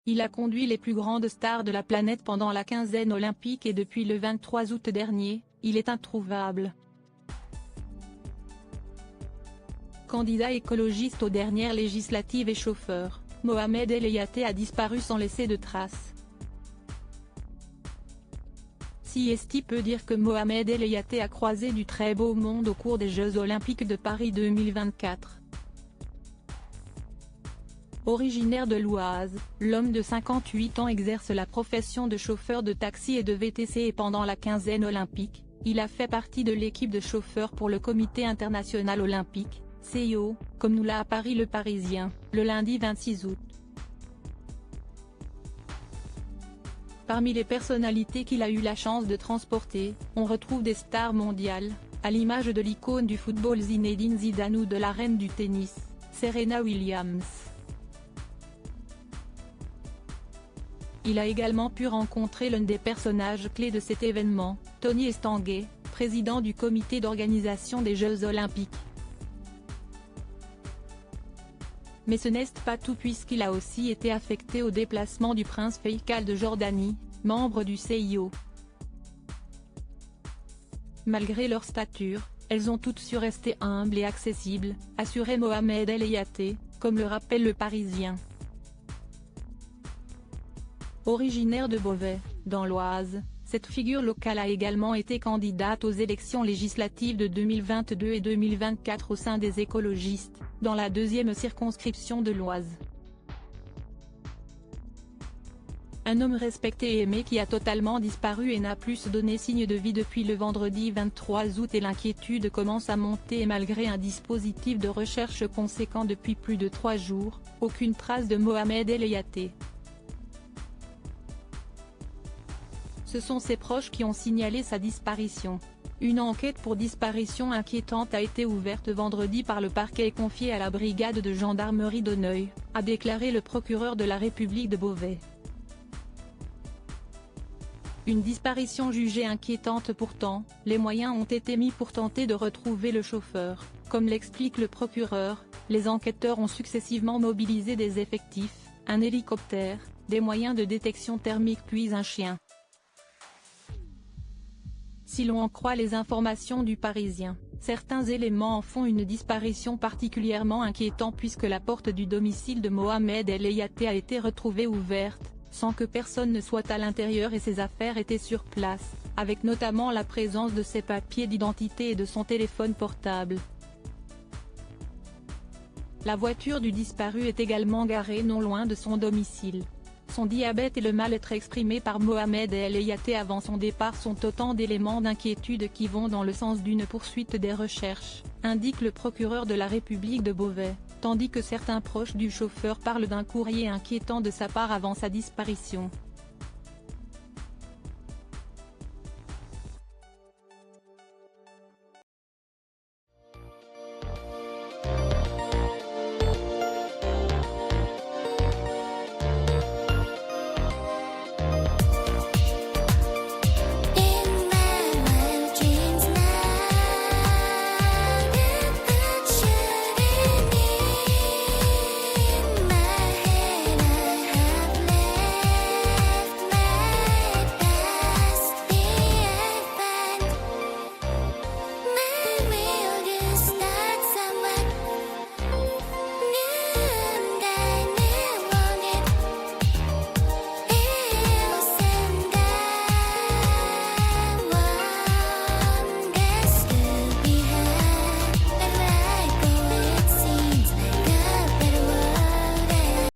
Il a conduit les plus grandes stars de la planète pendant la quinzaine olympique et depuis le 23 août dernier, il est introuvable. Candidat écologiste aux dernières législatives et chauffeur, Mohamed El Yaté a disparu sans laisser de traces. CST peut dire que Mohamed El Yaté a croisé du très beau monde au cours des Jeux Olympiques de Paris 2024. Originaire de l'Oise, l'homme de 58 ans exerce la profession de chauffeur de taxi et de VTC et pendant la quinzaine olympique, il a fait partie de l'équipe de chauffeurs pour le Comité international olympique, CIO, comme nous l'a appris Le Parisien, le lundi 26 août. Parmi les personnalités qu'il a eu la chance de transporter, on retrouve des stars mondiales, à l'image de l'icône du football Zinedine Zidane ou de la reine du tennis, Serena Williams. Il a également pu rencontrer l'un des personnages clés de cet événement, Tony Estanguet, président du comité d'organisation des Jeux Olympiques. Mais ce n'est pas tout puisqu'il a aussi été affecté au déplacement du prince Faisal de Jordanie, membre du CIO. Malgré leur stature, elles ont toutes su rester humbles et accessibles, assurait Mohamed El Yaté, comme le rappelle Le Parisien. Originaire de Beauvais, dans l'Oise, cette figure locale a également été candidate aux élections législatives de 2022 et 2024 au sein des écologistes, dans la deuxième circonscription de l'Oise. Un homme respecté et aimé qui a totalement disparu et n'a plus donné signe de vie depuis le vendredi 23 août et l'inquiétude commence à monter et malgré un dispositif de recherche conséquent depuis plus de 3 jours, aucune trace de Mohamed El Yaté. Ce sont ses proches qui ont signalé sa disparition. Une enquête pour disparition inquiétante a été ouverte vendredi par le parquet et confiée à la brigade de gendarmerie d'Auneuil, a déclaré le procureur de la République de Beauvais. Une disparition jugée inquiétante pourtant, les moyens ont été mis pour tenter de retrouver le chauffeur. Comme l'explique le procureur, les enquêteurs ont successivement mobilisé des effectifs, un hélicoptère, des moyens de détection thermique puis un chien. Si l'on en croit les informations du Parisien, certains éléments en font une disparition particulièrement inquiétante puisque la porte du domicile de Mohamed El Yaté a été retrouvée ouverte, sans que personne ne soit à l'intérieur et ses affaires étaient sur place, avec notamment la présence de ses papiers d'identité et de son téléphone portable. La voiture du disparu est également garée non loin de son domicile. Son diabète et le mal-être exprimé par Mohamed El Yaté avant son départ sont autant d'éléments d'inquiétude qui vont dans le sens d'une poursuite des recherches, indique le procureur de la République de Beauvais, tandis que certains proches du chauffeur parlent d'un courrier inquiétant de sa part avant sa disparition.